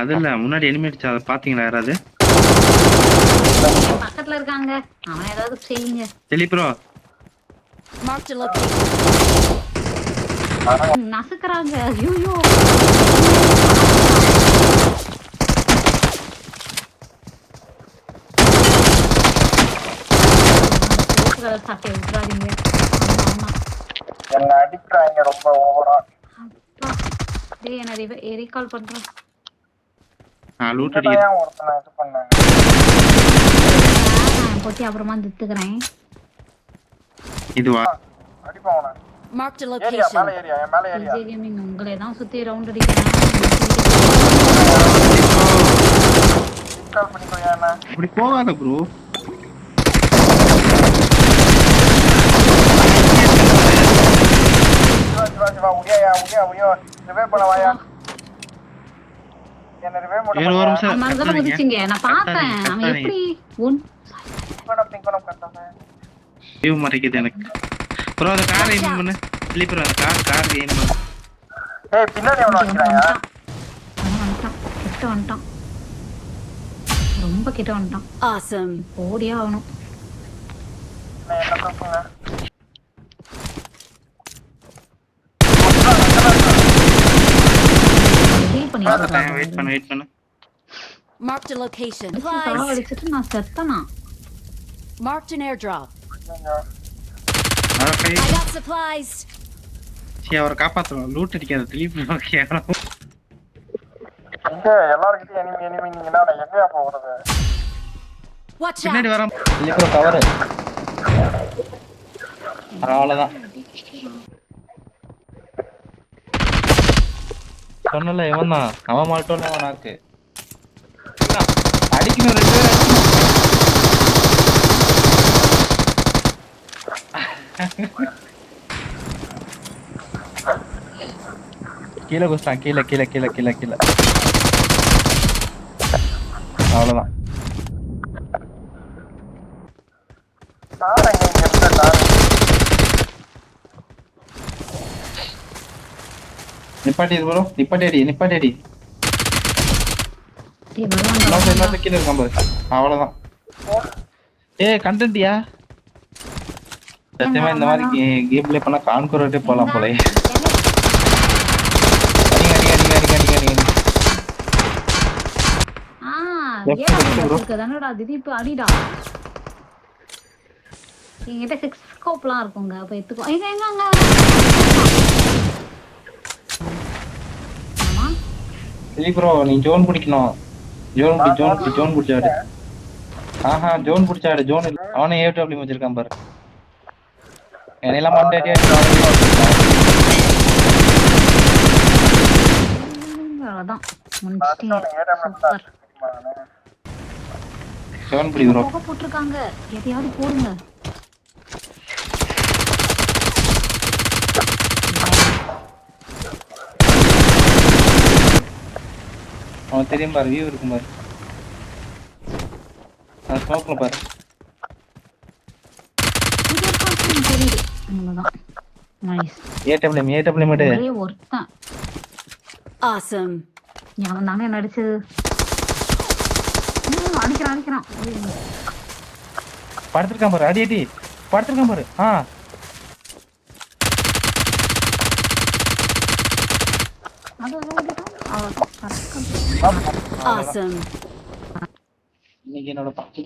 அது இல்ல முன்னாடி எனிமி அடிச்சா அதை பாத்தீங்களா யாராவது? பக்கத்துல இருக்காங்க. அவன் ஏதாவது செய்யுங்க. டெலி ப்ரோ Marked a location. நசுக்குறாங்க. ஐயோ சாப்பிட்டு விட்டுறாதீங்க. என்ன அடிக்கிறாங்க ரொம்ப ஓவரா. டேய் என்ன ரீகால் பண்றேன். லூட் அடிக்கிறேன். ஒருத்தனை இது பண்ணாங்க. நான் போட்டி அப்புறமா திட்டுக்கிறேன். இதுவா அடிப்பான். Marked a area location. மேல ஏரியா என் மேல ஏரியா. விஜய் கேமிங் உங்களே தான் சுத்தி ரவுண்ட் அடிக்கிறேன். இன்ஸ்டால் பண்ணிக்கோயா என்ன. அப்படி போகாத ப்ரோ. சிவா உடியா ரிவே பண்ண வாயா. என்ன ரிவே ஒரு பண்ண. நிமிஷம் அந்த மாதிரி தான் குதிச்சிங்க. நான் பார்த்தேன். அவன் எப்படி பிங்கோன கட்டமே. வியூ மறைக்குது எனக்கு. ப்ரோ அந்த கார் எய்ம் பண்ணு. டெலி ப்ரோ அந்த கார் எய்ம் பண்ணு. ஏய் பின்னாடி எவனோ அடிக்கிறாயா? கிட்ட வந்துட்டான். ரொம்ப கிட்ட வந்துட்டான். Awesome. ஓடியா ஆகணும். நான் என்ன தப்புங்க. வெயிட் பண்ணு. Marked a location. அடிச்சிட்டு நான் செத்தனா. Marked an airdrop. Okay. I got supplies. அவரை காப்பாத்துறோம். லூட் அடிக்காத டெலி ப்ரோ கேக்குறோம். இங்க எல்லார்கிட்டயும் எனிமி நீங்கனா நான் எங்கயா போறது? Watch பின்னாடி out. வரோம். டெலி ப்ரோ கவர். அவ்வளவுதான். சொன்னல இவன் தான். அவன் மாட்டோம் அவன் நாக்கு. அடிக்கணும் 2 பேர் அடிக்கணும். கீழே குஸ்தான் கீழே. அவ்வளவுதான். நான் இங்க இருக்கேன். நிப்பாட்டி ப்ரோ. நிப்பாட்டி. இன்னொரு கீழே இருக்கான் பாரு. அவ்வளவுதான். ஏய் கண்டென்ட்யா. சத்தியமா இந்த மாதிரி கேம் ப்ளே பண்ணா கான்கரட்டே போலாம் போல. அடிங்க. தானடா திடீப்பு அடிடா. என்கிட்ட 6 ஸ்கோப்லாம் இருக்குங்க. அப்ப எடுத்துக்கோ. எங்க டெலி ப்ரோ நீ ஜோன் பிடிக்கணும். ஜோன் பிடிச்சாடு. ஆஹா ஜோன் பிடிச்சாடு. ஜோன் இல்ல. அவனே ஏடபிள்யூ வச்சிருக்கான் பாரு. என்னையெல்லாம் மண்டே அதான் முடிச்சிட்டீங்க. சூப்பர். ஜோன் பிடி ப்ரோ. போக போட்டுருக்காங்க. எதையாவது போடுங்க. அவன் தெரியும் பாரு. வியூ இருக்கும் பாரு. நான் ஸ்மோக்ல பாரு. தெரியுது. அவ்வளவுதான். நைஸ். ஏடபிள்யூ மட்டு. ஒரே ஒருத்தன். Awesome. அவன் தானே நடிச்சது. அடிக்கிறான். படுத்திருக்கான் பாரு. அடி படுத்திருக்கான் பாரு. Awesome. இன்னைக்கு என்னோட 10